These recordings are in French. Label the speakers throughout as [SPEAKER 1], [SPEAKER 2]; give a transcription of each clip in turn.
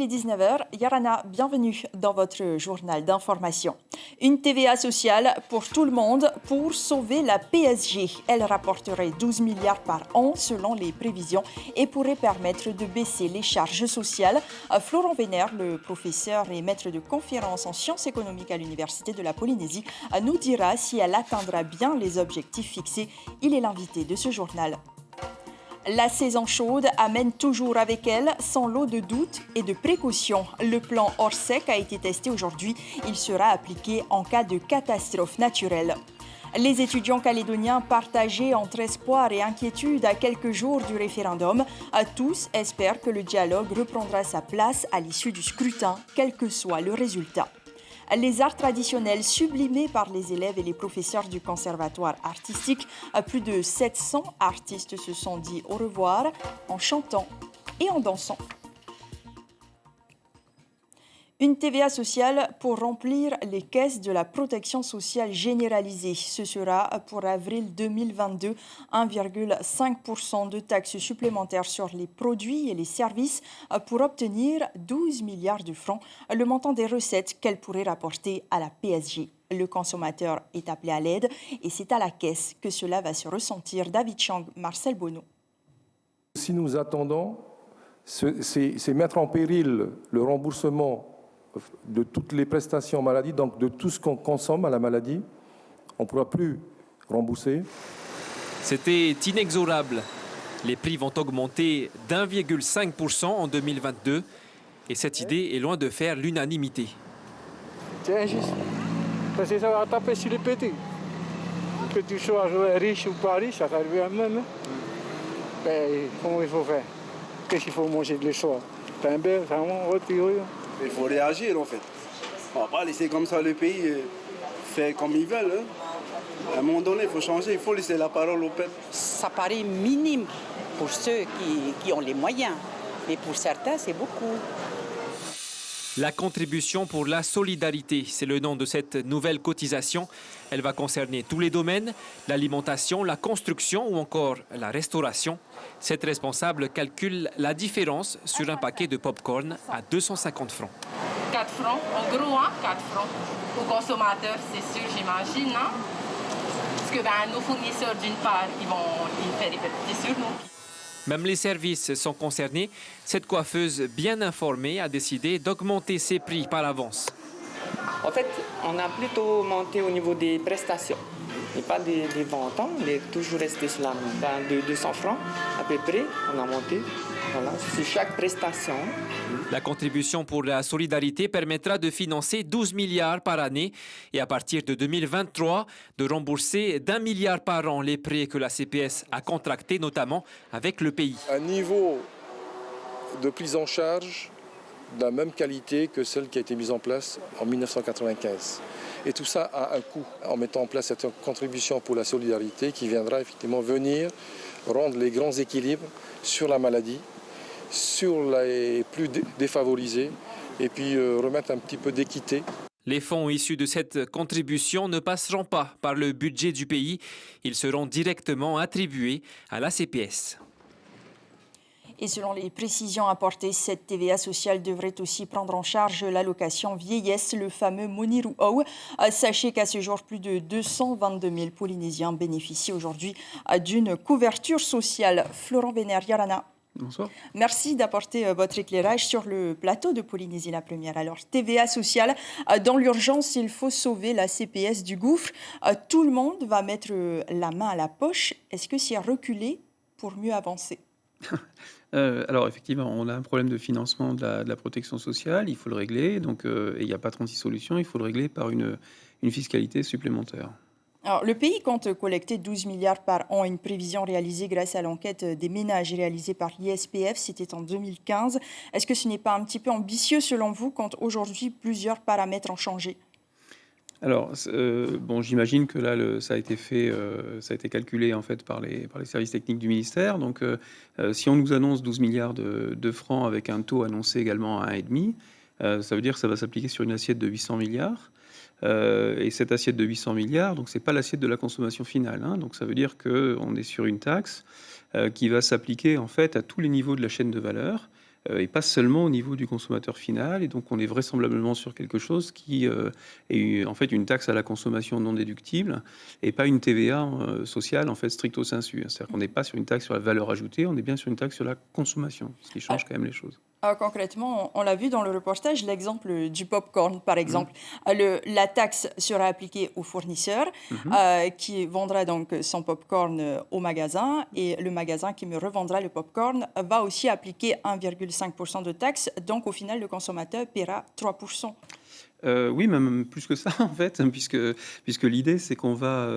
[SPEAKER 1] Il est 19 h. Yarana, bienvenue dans votre journal d'information. Une TVA sociale pour tout le monde pour sauver la PSG. Elle rapporterait 12 milliards par an selon les prévisions et pourrait permettre de baisser les charges sociales. Florent Vénère, le professeur et maître de conférences en sciences économiques à l'Université de la Polynésie, nous dira si elle atteindra bien les objectifs fixés. Il est l'invité de ce journal. La saison chaude amène toujours avec elle son lot de doutes et de précautions. Le plan Orsec a été testé aujourd'hui. Il sera appliqué en cas de catastrophe naturelle. Les étudiants calédoniens partagés entre espoir et inquiétude à quelques jours du référendum, tous espèrent que le dialogue reprendra sa place à l'issue du scrutin, quel que soit le résultat. Les arts traditionnels sublimés par les élèves et les professeurs du conservatoire artistique. Plus de 700 artistes se sont dit au revoir en chantant et en dansant. Une TVA sociale pour remplir les caisses de la protection sociale généralisée. Ce sera pour avril 2022 1,5% de taxes supplémentaires sur les produits et les services pour obtenir 12 milliards de francs, le montant des recettes qu'elle pourrait rapporter à la PSG. Le consommateur est appelé à l'aide et c'est à la caisse que cela va se ressentir. David Chang, Marcel Bonneau.
[SPEAKER 2] Si nous attendons, c'est mettre en péril le remboursement de toutes les prestations maladie, donc de tout ce qu'on consomme à la maladie, on ne pourra plus rembourser.
[SPEAKER 3] C'était inexorable. Les prix vont augmenter d'1,5% en 2022 et cette idée est loin de faire l'unanimité.
[SPEAKER 4] C'est injuste, parce que ça va taper sur les petits. Que tu sois riche ou pas riche, ça revient à même. Mais comment il faut faire? Qu'est-ce qu'il faut manger le soir? Pain beurre, vraiment, rôti.
[SPEAKER 5] Il faut réagir en fait. On ne va pas laisser comme ça le pays faire comme ils veulent. À un moment donné, il faut changer, il faut laisser la parole au peuple.
[SPEAKER 6] Ça paraît minime pour ceux qui ont les moyens, mais pour certains, c'est beaucoup.
[SPEAKER 3] La contribution pour la solidarité, c'est le nom de cette nouvelle cotisation. Elle va concerner tous les domaines, l'alimentation, la construction ou encore la restauration. Cette responsable calcule la différence sur un paquet de pop-corn à 250 francs.
[SPEAKER 7] 4 francs, en gros, 4 francs. Aux consommateurs, c'est sûr, j'imagine. Parce que nos fournisseurs, d'une part, ils vont faire des petits sur nous.
[SPEAKER 3] Même les services sont concernés. Cette coiffeuse bien informée a décidé d'augmenter ses prix par avance.
[SPEAKER 8] En fait, on a plutôt monté au niveau des prestations et pas des ventes. On est toujours resté sur la même. De 200 francs à peu près, on a monté. Voilà, c'est chaque prestation.
[SPEAKER 3] La contribution pour la solidarité permettra de financer 12 milliards par année et à partir de 2023, de rembourser d'1 milliard par an les prêts que la CPS a contractés, notamment avec le pays.
[SPEAKER 2] Un niveau de prise en charge de la même qualité que celle qui a été mise en place en 1995. Et tout ça a un coût en mettant en place cette contribution pour la solidarité qui viendra effectivement venir rendre les grands équilibres sur la maladie, sur les plus défavorisés et puis remettre un petit peu d'équité.
[SPEAKER 3] Les fonds issus de cette contribution ne passeront pas par le budget du pays. Ils seront directement attribués à la CPS.
[SPEAKER 1] Et selon les précisions apportées, cette TVA sociale devrait aussi prendre en charge l'allocation vieillesse, le fameux Moniru Au. Sachez qu'à ce jour, plus de 222 000 Polynésiens bénéficient aujourd'hui d'une couverture sociale. Florent Vénère, Yarana.
[SPEAKER 9] Bonsoir.
[SPEAKER 1] Merci d'apporter votre éclairage sur le plateau de Polynésie la première. Alors, TVA sociale, dans l'urgence, il faut sauver la CPS du gouffre. Tout le monde va mettre la main à la poche. Est-ce que c'est reculer pour mieux avancer?
[SPEAKER 9] Alors effectivement, on a un problème de financement de la protection sociale, il faut le régler, donc et il n'y a pas 36 solutions, il faut le régler par une fiscalité supplémentaire.
[SPEAKER 1] Alors, le pays compte collecter 12 milliards par an, une prévision réalisée grâce à l'enquête des ménages réalisée par l'ISPF, c'était en 2015. Est-ce que ce n'est pas un petit peu ambitieux selon vous quand aujourd'hui plusieurs paramètres ont changé?
[SPEAKER 9] Alors, j'imagine que là, ça a été fait, ça a été calculé en fait par les services techniques du ministère. Donc, si on nous annonce 12 milliards de francs avec un taux annoncé également à 1,5, ça veut dire que ça va s'appliquer sur une assiette de 800 milliards. Et cette assiette de 800 milliards, donc c'est pas l'assiette de la consommation finale. Donc, ça veut dire qu'on est sur une taxe qui va s'appliquer en fait à tous les niveaux de la chaîne de valeur. et pas seulement au niveau du consommateur final. Et donc, on est vraisemblablement sur quelque chose qui est en fait une taxe à la consommation non déductible et pas une TVA sociale, en fait, stricto sensu. C'est-à-dire qu'on n'est pas sur une taxe sur la valeur ajoutée, on est bien sur une taxe sur la consommation, ce qui change quand même les choses.
[SPEAKER 1] Concrètement, on l'a vu dans le reportage, l'exemple du popcorn, par exemple. La taxe sera appliquée au fournisseur qui vendra donc son popcorn au magasin, et le magasin qui me revendra le popcorn va aussi appliquer 1,5% de taxe. Donc, au final, le consommateur paiera 3%.
[SPEAKER 9] Oui, même plus que ça, en fait, puisque l'idée, c'est qu'on va,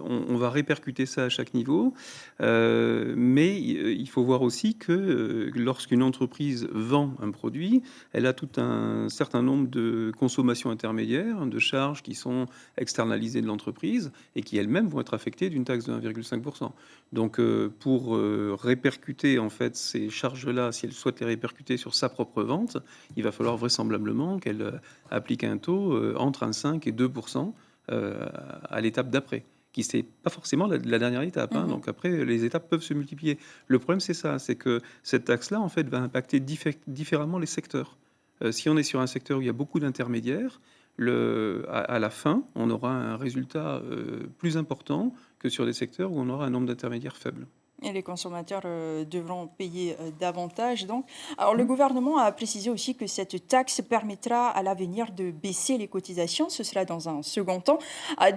[SPEAKER 9] on va répercuter ça à chaque niveau. Mais il faut voir aussi que lorsqu'une entreprise vend un produit, elle a tout un certain nombre de consommations intermédiaires, de charges qui sont externalisées de l'entreprise et qui elles-mêmes vont être affectées d'une taxe de 1,5%. Donc, pour répercuter, en fait, ces charges-là, si elle souhaite les répercuter sur sa propre vente, il va falloir vraisemblablement qu'elle applique un taux entre 1,5 et 2% à l'étape d'après, qui c'est pas forcément la dernière étape. Donc après, les étapes peuvent se multiplier. Le problème, c'est ça, c'est que cette taxe-là, en fait, va impacter différemment les secteurs. Si on est sur un secteur où il y a beaucoup d'intermédiaires, à la fin, on aura un résultat plus important que sur des secteurs où on aura un nombre d'intermédiaires faible.
[SPEAKER 1] Et les consommateurs devront payer davantage. Donc. Alors, le gouvernement a précisé aussi que cette taxe permettra à l'avenir de baisser les cotisations. Ce sera dans un second temps.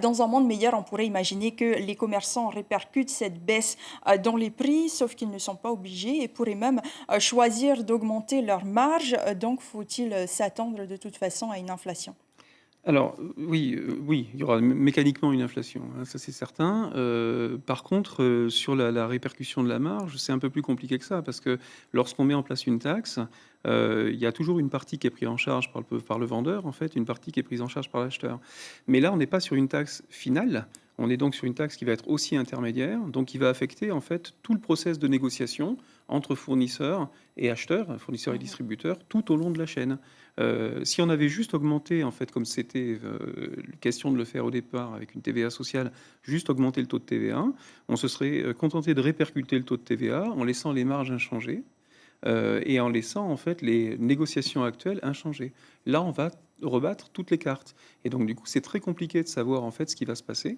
[SPEAKER 1] Dans un monde meilleur, on pourrait imaginer que les commerçants répercutent cette baisse dans les prix, sauf qu'ils ne sont pas obligés et pourraient même choisir d'augmenter leur marge. Donc, faut-il s'attendre de toute façon à une inflation ?
[SPEAKER 9] Alors oui, il y aura mécaniquement une inflation, ça c'est certain. Par contre, sur la répercussion de la marge, c'est un peu plus compliqué que ça, parce que lorsqu'on met en place une taxe, il y a toujours une partie qui est prise en charge par le vendeur, en fait, une partie qui est prise en charge par l'acheteur. Mais là, on n'est pas sur une taxe finale. On est donc sur une taxe qui va être aussi intermédiaire, donc qui va affecter en fait tout le process de négociation entre fournisseurs et acheteurs, fournisseurs et distributeurs, tout au long de la chaîne. Si on avait juste augmenté, en fait, comme c'était question de le faire au départ avec une TVA sociale, juste augmenter le taux de TVA, on se serait contenté de répercuter le taux de TVA en laissant les marges inchangées et en laissant en fait les négociations actuelles inchangées. Là, on va rebattre toutes les cartes. Et donc, du coup, c'est très compliqué de savoir en fait ce qui va se passer.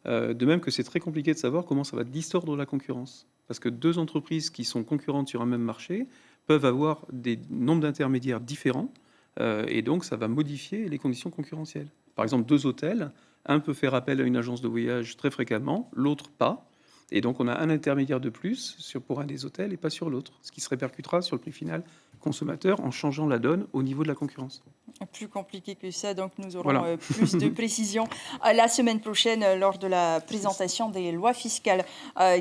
[SPEAKER 9] De même que c'est très compliqué de savoir comment ça va distordre la concurrence. Parce que deux entreprises qui sont concurrentes sur un même marché peuvent avoir des nombres d'intermédiaires différents et donc ça va modifier les conditions concurrentielles. Par exemple, deux hôtels, un peut faire appel à une agence de voyage très fréquemment, l'autre pas. Et donc on a un intermédiaire de plus pour un des hôtels et pas sur l'autre, ce qui se répercutera sur le prix final consommateur en changeant la donne au niveau de la concurrence.
[SPEAKER 1] Plus compliqué que ça, donc nous aurons plus de précisions la semaine prochaine lors de la présentation des lois fiscales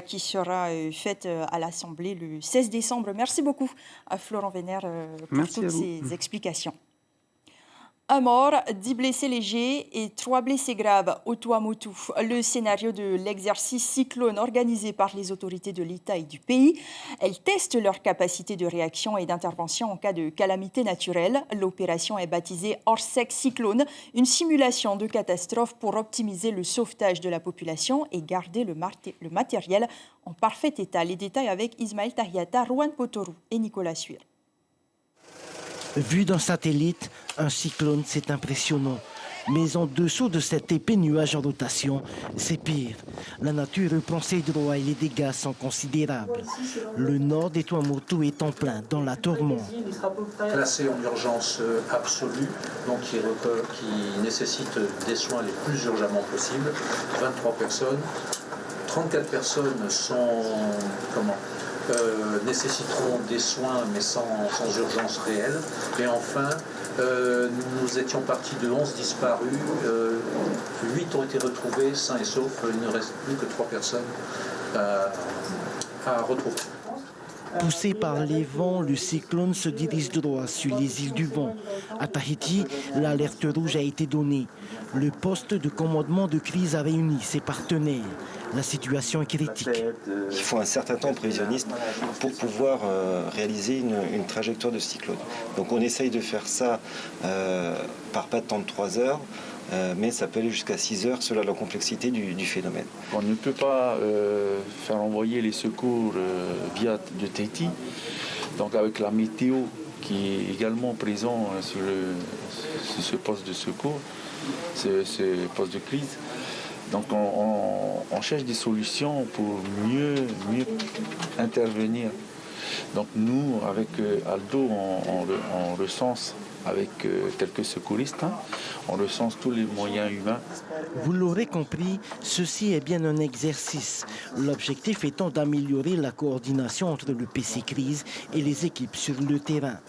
[SPEAKER 1] qui sera faite à l'Assemblée le 16 décembre. Merci beaucoup à Florent Wener pour toutes ces explications. Un mort, 10 blessés légers et 3 blessés graves au Tuamotu. Le scénario de l'exercice cyclone organisé par les autorités de l'État et du pays. Elles testent leur capacité de réaction et d'intervention en cas de calamité naturelle. L'opération est baptisée Orsec Cyclone, une simulation de catastrophe pour optimiser le sauvetage de la population et garder le matériel en parfait état. Les détails avec Ismaël Tahiata, Rouen Potorou et Nicolas Suir.
[SPEAKER 10] Vu d'un satellite, un cyclone, c'est impressionnant. Mais en dessous de cet épais nuage en rotation, c'est pire. La nature reprend ses droits et les dégâts sont considérables. Le nord des Tuamotu est en plein dans la tourmente.
[SPEAKER 11] Classé en urgence absolue, donc qui nécessite des soins les plus urgemment possibles. 23 personnes. 34 personnes sont nécessiteront des soins mais sans urgence réelle. Et enfin, nous étions partis de 11 disparus, 8 ont été retrouvés sains et saufs, il ne reste plus que 3 personnes à retrouver.
[SPEAKER 10] Poussé par les vents, le cyclone se dirige droit sur les îles du Vent. À Tahiti, l'alerte rouge a été donnée. Le poste de commandement de crise a réuni ses partenaires. La situation est critique.
[SPEAKER 12] Il faut un certain temps prévisionniste pour pouvoir réaliser une trajectoire de cyclone. Donc on essaye de faire ça par pas de temps de 3 heures. Mais ça peut aller jusqu'à 6 heures selon la complexité du phénomène.
[SPEAKER 13] On ne peut pas faire envoyer les secours via de Tahiti Donc avec la météo qui est également présent sur ce poste de secours, ce poste de crise. Donc on cherche des solutions pour mieux intervenir. Donc nous, avec Aldo, on recense avec quelques secouristes, on recense tous les moyens humains.
[SPEAKER 10] Vous l'aurez compris, ceci est bien un exercice. L'objectif étant d'améliorer la coordination entre le PC Crise et les équipes sur le terrain.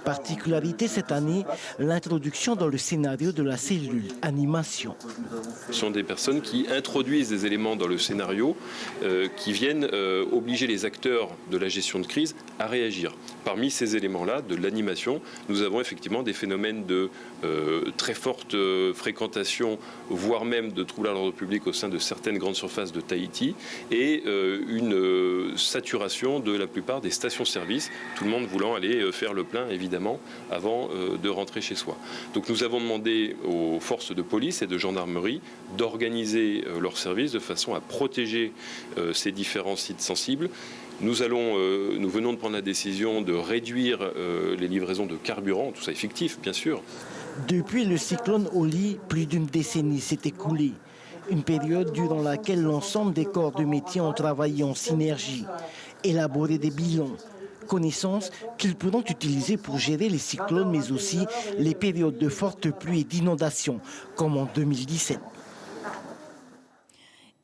[SPEAKER 10] Particularité cette année, l'introduction dans le scénario de la cellule animation.
[SPEAKER 14] Ce sont des personnes qui introduisent des éléments dans le scénario qui viennent obliger les acteurs de la gestion de crise à réagir. Parmi ces éléments-là, de l'animation, nous avons effectivement des phénomènes de très forte fréquentation, voire même de troubles à l'ordre public au sein de certaines grandes surfaces de Tahiti et une saturation de la plupart des stations-service, tout le monde voulant aller faire le plein, évidemment, avant de rentrer chez soi. Donc nous avons demandé aux forces de police et de gendarmerie d'organiser leurs services de façon à protéger ces différents sites sensibles. Nous venons de prendre la décision de réduire les livraisons de carburant, tout ça est fictif bien sûr.
[SPEAKER 10] Depuis le cyclone Oli, plus d'une décennie s'est écoulée. Une période durant laquelle l'ensemble des corps de métier ont travaillé en synergie, élaboré des bilans, connaissances qu'ils pourront utiliser pour gérer les cyclones, mais aussi les périodes de fortes pluies et d'inondations, comme en 2017.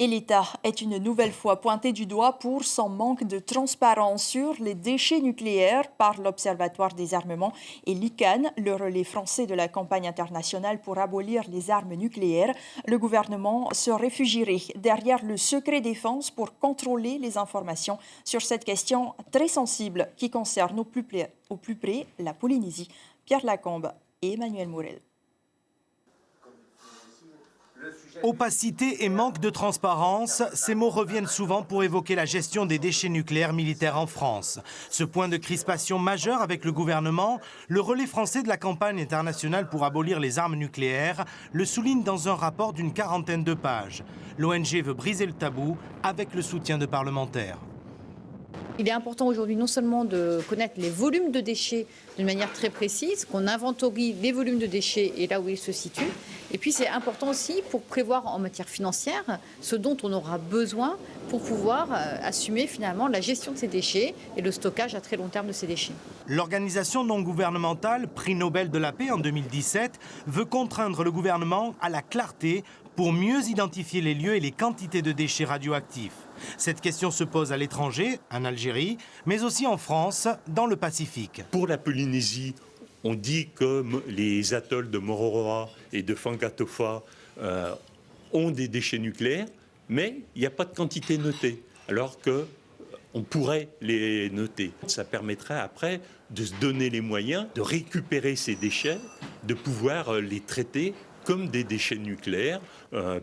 [SPEAKER 1] Et l'État est une nouvelle fois pointé du doigt pour son manque de transparence sur les déchets nucléaires par l'Observatoire des armements et l'ICAN, le relais français de la campagne internationale pour abolir les armes nucléaires. Le gouvernement se réfugierait derrière le secret défense pour contrôler les informations sur cette question très sensible qui concerne au plus près la Polynésie. Pierre Lacombe et Emmanuel Morel.
[SPEAKER 15] Opacité et manque de transparence, ces mots reviennent souvent pour évoquer la gestion des déchets nucléaires militaires en France. Ce point de crispation majeur avec le gouvernement, le relais français de la campagne internationale pour abolir les armes nucléaires le souligne dans un rapport d'une 40aine de pages. L'ONG veut briser le tabou avec le soutien de parlementaires.
[SPEAKER 16] Il est important aujourd'hui non seulement de connaître les volumes de déchets d'une manière très précise, qu'on inventorie les volumes de déchets et là où ils se situent. Et puis c'est important aussi pour prévoir en matière financière ce dont on aura besoin pour pouvoir assumer finalement la gestion de ces déchets et le stockage à très long terme de ces déchets.
[SPEAKER 15] L'organisation non gouvernementale, prix Nobel de la paix en 2017, veut contraindre le gouvernement à la clarté pour mieux identifier les lieux et les quantités de déchets radioactifs. Cette question se pose à l'étranger, en Algérie, mais aussi en France, dans le Pacifique.
[SPEAKER 17] Pour la Polynésie, on dit que les atolls de Mororoa et de Fangatofa ont des déchets nucléaires, mais il n'y a pas de quantité notée, alors qu'on pourrait les noter. Ça permettrait après de se donner les moyens de récupérer ces déchets, de pouvoir les traiter comme des déchets nucléaires,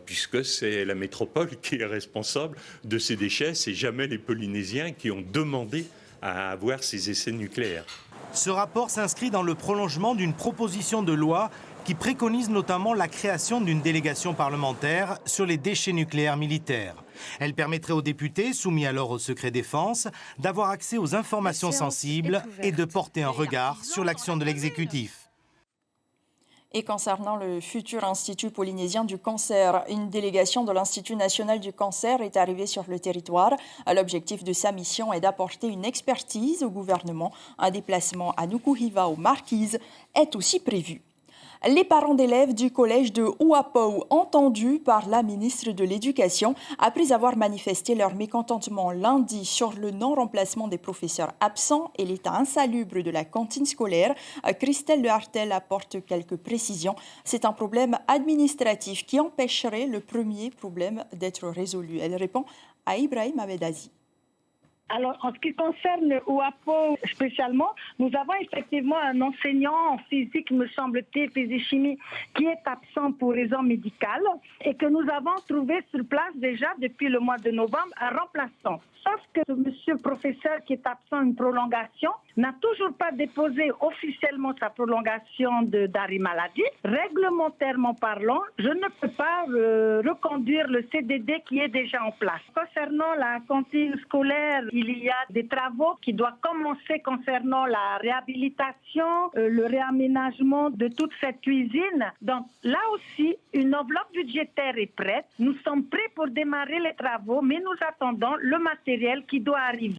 [SPEAKER 17] puisque c'est la métropole qui est responsable de ces déchets. C'est jamais les Polynésiens qui ont demandé à avoir ces essais nucléaires.
[SPEAKER 15] Ce rapport s'inscrit dans le prolongement d'une proposition de loi qui préconise notamment la création d'une délégation parlementaire sur les déchets nucléaires militaires. Elle permettrait aux députés, soumis alors au secret défense, d'avoir accès aux informations sensibles et de porter un regard sur l'action de l'exécutif.
[SPEAKER 1] Et concernant le futur Institut polynésien du cancer, une délégation de l'Institut national du cancer est arrivée sur le territoire. L'objectif de sa mission est d'apporter une expertise au gouvernement. Un déplacement à Nukuhiva aux Marquises est aussi prévu. Les parents d'élèves du collège de Ouapou entendus par la ministre de l'Éducation après avoir manifesté leur mécontentement lundi sur le non-remplacement des professeurs absents et l'état insalubre de la cantine scolaire. Christelle Lehartel apporte quelques précisions. C'est un problème administratif qui empêcherait le premier problème d'être résolu. Elle répond à Ibrahim Abedazi.
[SPEAKER 18] Alors, en ce qui concerne Ouapou spécialement, nous avons effectivement un enseignant en physique, me semble-t-il, physique-chimie, qui est absent pour raison médicale et que nous avons trouvé sur place déjà depuis le mois de novembre un remplaçant. Sauf que ce monsieur professeur qui est absent une prolongation n'a toujours pas déposé officiellement sa prolongation d'arrêt maladie. Réglementairement parlant, je ne peux pas reconduire le CDD qui est déjà en place. Concernant la cantine scolaire, il y a des travaux qui doivent commencer concernant la réhabilitation, le réaménagement de toute cette cuisine. Donc là aussi, une enveloppe budgétaire est prête. Nous sommes prêts pour démarrer les travaux, mais nous attendons le matériel qui doit arriver.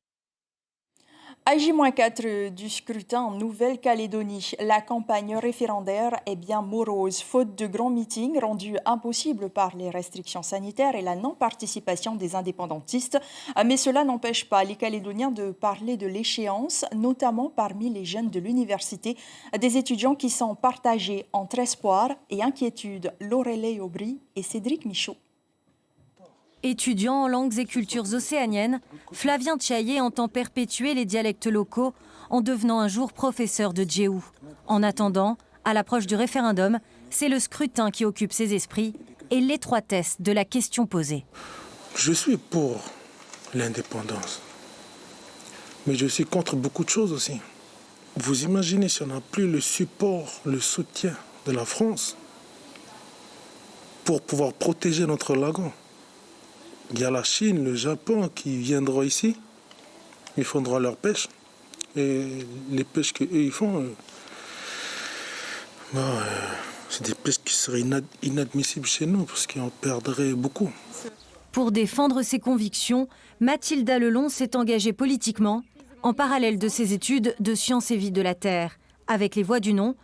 [SPEAKER 1] À J-4 du scrutin en Nouvelle-Calédonie, la campagne référendaire est bien morose, faute de grands meetings rendus impossibles par les restrictions sanitaires et la non-participation des indépendantistes. Mais cela n'empêche pas les Calédoniens de parler de l'échéance, notamment parmi les jeunes de l'université, des étudiants qui sont partagés entre espoir et inquiétude. Laureley Aubry et Cédric Michaud.
[SPEAKER 19] Étudiant en langues et cultures océaniennes, Flavien Tchaillé entend perpétuer les dialectes locaux en devenant un jour professeur de djéou. En attendant, à l'approche du référendum, c'est le scrutin qui occupe ses esprits et l'étroitesse de la question posée.
[SPEAKER 20] Je suis pour l'indépendance, mais je suis contre beaucoup de choses aussi. Vous imaginez si on n'a plus le support, le soutien de la France pour pouvoir protéger notre lagon. Il y a la Chine, le Japon qui viendront ici, ils fondront leur pêche. Et les pêches qu'eux ils font, c'est des pêches qui seraient inadmissibles chez nous parce qu'on perdrait beaucoup.
[SPEAKER 19] Pour défendre ses convictions, Mathilda Lelon s'est engagée politiquement en parallèle de ses études de sciences et vie de la Terre. Avec les Voix du Non,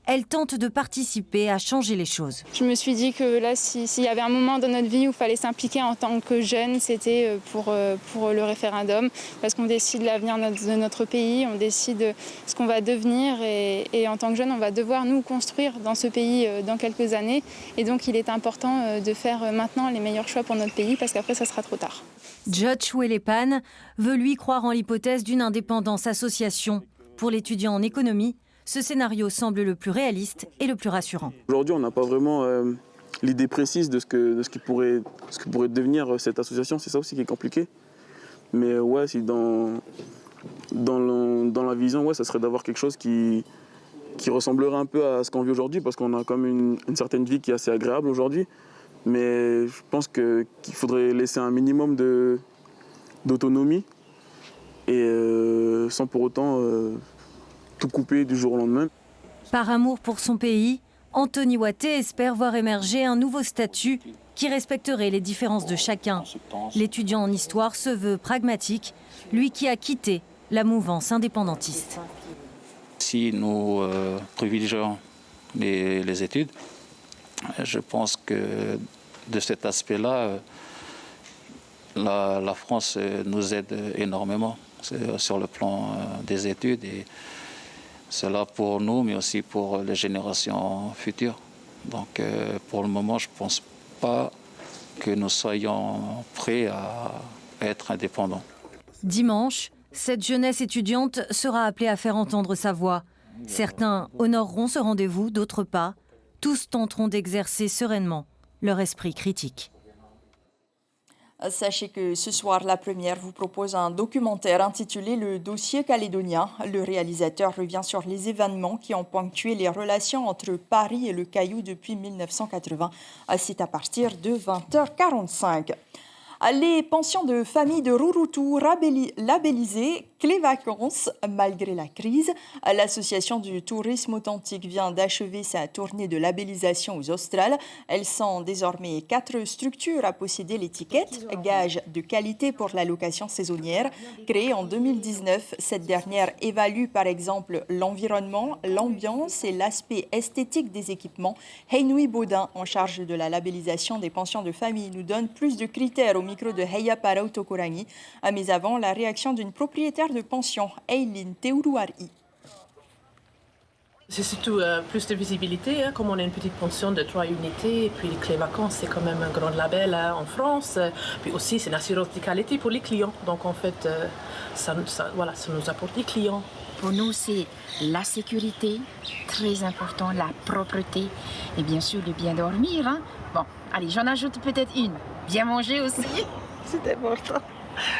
[SPEAKER 19] elle tente de participer à changer les choses.
[SPEAKER 21] Je me suis dit que là, s'il y avait un moment dans notre vie où il fallait s'impliquer en tant que jeune, c'était pour le référendum, parce qu'on décide l'avenir de notre pays, on décide ce qu'on va devenir, et en tant que jeune, on va devoir nous construire dans ce pays dans quelques années. Et donc, il est important de faire maintenant les meilleurs choix pour notre pays, parce qu'après, ça sera trop tard.
[SPEAKER 19] Judge Welepan veut lui croire en l'hypothèse d'une indépendance association. Pour l'étudiant en économie, ce scénario semble le plus réaliste et le plus rassurant.
[SPEAKER 22] Aujourd'hui, on n'a pas vraiment l'idée précise de ce qui pourrait devenir cette association. C'est ça aussi qui est compliqué. Mais ouais, si dans la vision, ouais, ça serait d'avoir quelque chose qui ressemblerait un peu à ce qu'on vit aujourd'hui, parce qu'on a quand même une certaine vie qui est assez agréable aujourd'hui. Mais je pense qu'il faudrait laisser un minimum d'autonomie et sans pour autant tout couper du jour au lendemain.
[SPEAKER 19] Par amour pour son pays, Anthony Watté espère voir émerger un nouveau statut qui respecterait les différences de chacun. L'étudiant en histoire se veut pragmatique, lui qui a quitté la mouvance indépendantiste.
[SPEAKER 23] Si nous privilégions les études, je pense que de cet aspect-là, la France nous aide énormément sur le plan des études. Et cela pour nous, mais aussi pour les générations futures. Donc pour le moment, je ne pense pas que nous soyons prêts à être indépendants.
[SPEAKER 19] Dimanche, cette jeunesse étudiante sera appelée à faire entendre sa voix. Certains honoreront ce rendez-vous, d'autres pas. Tous tenteront d'exercer sereinement leur esprit critique.
[SPEAKER 1] Sachez que ce soir, la première vous propose un documentaire intitulé « Le dossier calédonien ». Le réalisateur revient sur les événements qui ont ponctué les relations entre Paris et le Caillou depuis 1980. C'est à partir de 20h45. Les pensions de famille de Rurutu labellisées Clé Vacances malgré la crise. L'association du tourisme authentique vient d'achever sa tournée de labellisation aux Australes. Elles sont désormais 4 structures à posséder l'étiquette, gage de qualité pour la location saisonnière. Créée en 2019, cette dernière évalue par exemple l'environnement, l'ambiance et l'aspect esthétique des équipements. Heinoui Baudin, en charge de la labellisation des pensions de famille, nous donne plus de critères au micro de Heya Parau Tokorangi. Mais avant, la réaction d'une propriétaire de pension, Eileen Teuruari.
[SPEAKER 24] C'est surtout plus de visibilité, comme on a une petite pension de 3 unités, et puis les Clés Vacances, c'est quand même un grand label en France, puis aussi c'est une assurance de qualité pour les clients, donc en fait ça nous apporte des clients.
[SPEAKER 25] Pour nous, c'est la sécurité, très important, la propreté, et bien sûr le bien dormir. Hein. Bon, allez, j'en ajoute peut-être une, bien manger aussi.
[SPEAKER 26] C'est important.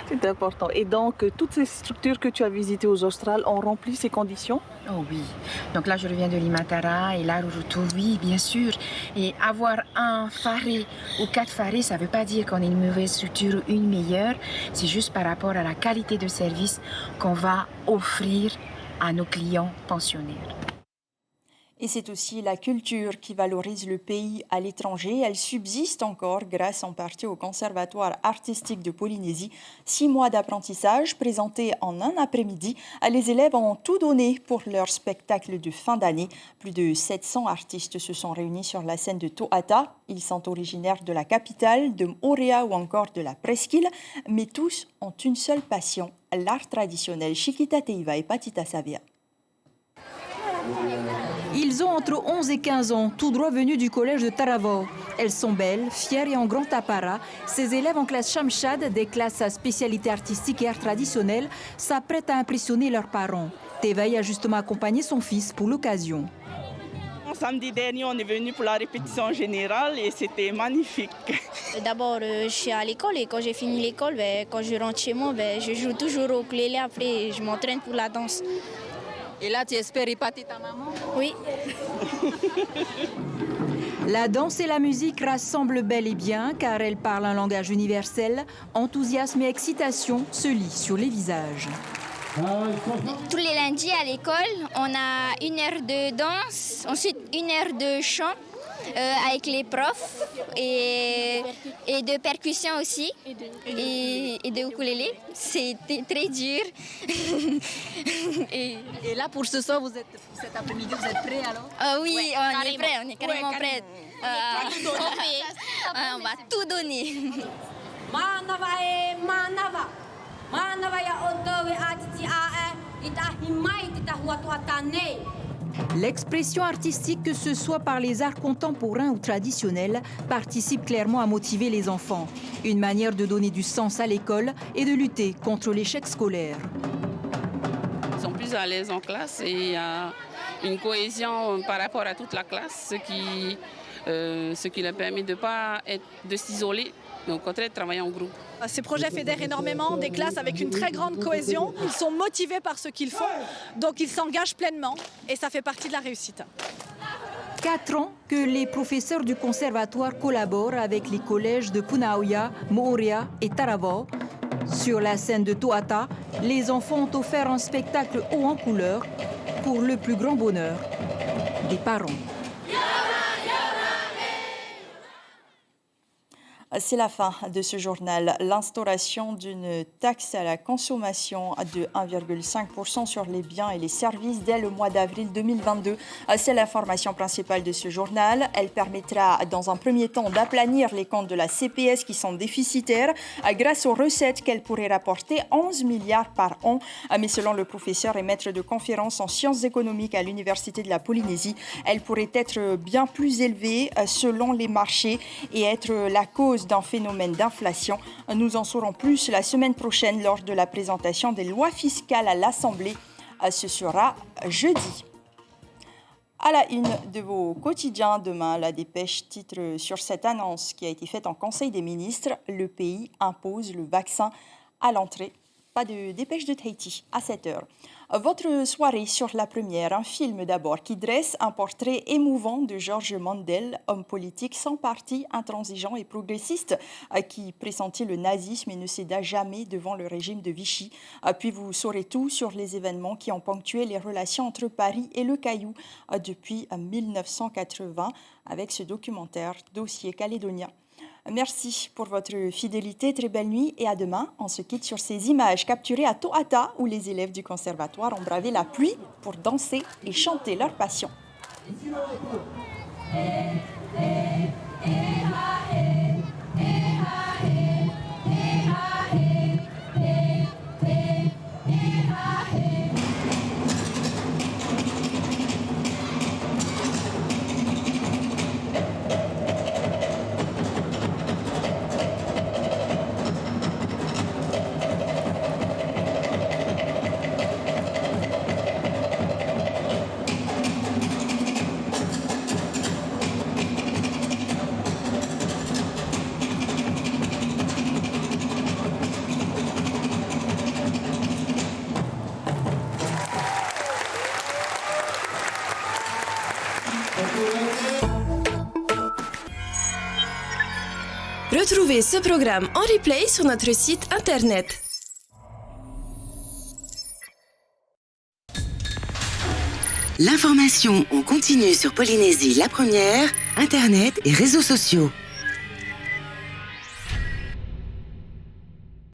[SPEAKER 26] C'est important. Et donc, toutes ces structures que tu as visitées aux Australes ont rempli ces conditions?
[SPEAKER 25] Oh oui, donc là je reviens de Limatara et là Rurutu, oui bien sûr. Et avoir un faré ou 4 farés, ça ne veut pas dire qu'on est une mauvaise structure ou une meilleure, c'est juste par rapport à la qualité de service qu'on va offrir à nos clients pensionnaires.
[SPEAKER 1] Et c'est aussi la culture qui valorise le pays à l'étranger. Elle subsiste encore grâce en partie au Conservatoire artistique de Polynésie. 6 mois d'apprentissage présentés en un après-midi. Les élèves ont tout donné pour leur spectacle de fin d'année. Plus de 700 artistes se sont réunis sur la scène de To'ata. Ils sont originaires de la capitale, de Moorea ou encore de la presqu'île. Mais tous ont une seule passion, l'art traditionnel. Chiquita Teiva et Patita Savia.
[SPEAKER 4] Ils ont entre 11 et 15 ans, tout droit venus du collège de Taravao. Elles sont belles, fières et en grand apparat. Ces élèves en classe Shamshad, des classes à spécialité artistique et art traditionnel, s'apprêtent à impressionner leurs parents. Tevaï a justement accompagné son fils pour l'occasion.
[SPEAKER 5] Samedi dernier, on est venu pour la répétition générale et c'était magnifique.
[SPEAKER 6] D'abord, je suis à l'école et quand j'ai fini l'école, quand je rentre chez moi, je joue toujours au ukulélé. Après, je m'entraîne pour la danse.
[SPEAKER 4] Et là, tu espères épater ta maman?
[SPEAKER 6] Oui.
[SPEAKER 4] La danse et la musique rassemblent bel et bien car elles parlent un langage universel. Enthousiasme et excitation se lient sur les visages.
[SPEAKER 6] Tous les lundis à l'école, on a 1 heure de danse, ensuite 1 heure de chant avec les profs et de percussion aussi et de ukulélé. C'était très dur.
[SPEAKER 4] et là, pour ce soir, cet après-midi, vous êtes prêts alors?
[SPEAKER 6] Oui, on est prêts, on est carrément prêts. On va tout donner.
[SPEAKER 4] L'expression artistique, que ce soit par les arts contemporains ou traditionnels, participe clairement à motiver les enfants. Une manière de donner du sens à l'école et de lutter contre l'échec scolaire.
[SPEAKER 5] Ils sont plus à l'aise en classe et il y a une cohésion par rapport à toute la classe, ce qui leur permet de s'isoler, mais au contraire de travailler en groupe.
[SPEAKER 7] Ces projets fédèrent énormément des classes avec une très grande cohésion. Ils sont motivés par ce qu'ils font, donc ils s'engagent pleinement et ça fait partie de la réussite.
[SPEAKER 4] 4 ans que les professeurs du conservatoire collaborent avec les collèges de Punaoya, Moorea et Taravao. Sur la scène de To'ata, les enfants ont offert un spectacle haut en couleur pour le plus grand bonheur des parents.
[SPEAKER 1] C'est la fin de ce journal. L'instauration d'une taxe à la consommation de 1,5% sur les biens et les services dès le mois d'avril 2022. C'est l'information principale de ce journal. Elle permettra dans un premier temps d'aplanir les comptes de la CPS qui sont déficitaires grâce aux recettes qu'elle pourrait rapporter 11 milliards par an. Mais selon le professeur et maître de conférence en sciences économiques à l'Université de la Polynésie, elle pourrait être bien plus élevée selon les marchés et être la cause d'un phénomène d'inflation. Nous en saurons plus la semaine prochaine lors de la présentation des lois fiscales à l'Assemblée. Ce sera jeudi. À la une de vos quotidiens demain, la dépêche titre sur cette annonce qui a été faite en Conseil des ministres. Le pays impose le vaccin à l'entrée. Pas de dépêche de Tahiti à 7h. Votre soirée sur la première, un film d'abord qui dresse un portrait émouvant de Georges Mandel, homme politique sans parti, intransigeant et progressiste, qui pressentit le nazisme et ne céda jamais devant le régime de Vichy. Puis vous saurez tout sur les événements qui ont ponctué les relations entre Paris et le Caillou depuis 1980 avec ce documentaire Dossier calédonien. Merci pour votre fidélité, très belle nuit et à demain. On se quitte sur ces images capturées à To'ata où les élèves du conservatoire ont bravé la pluie pour danser et chanter leur passion.
[SPEAKER 2] Retrouvez ce programme en replay sur notre site internet.
[SPEAKER 3] L'information en continu sur Polynésie la première, Internet et réseaux sociaux.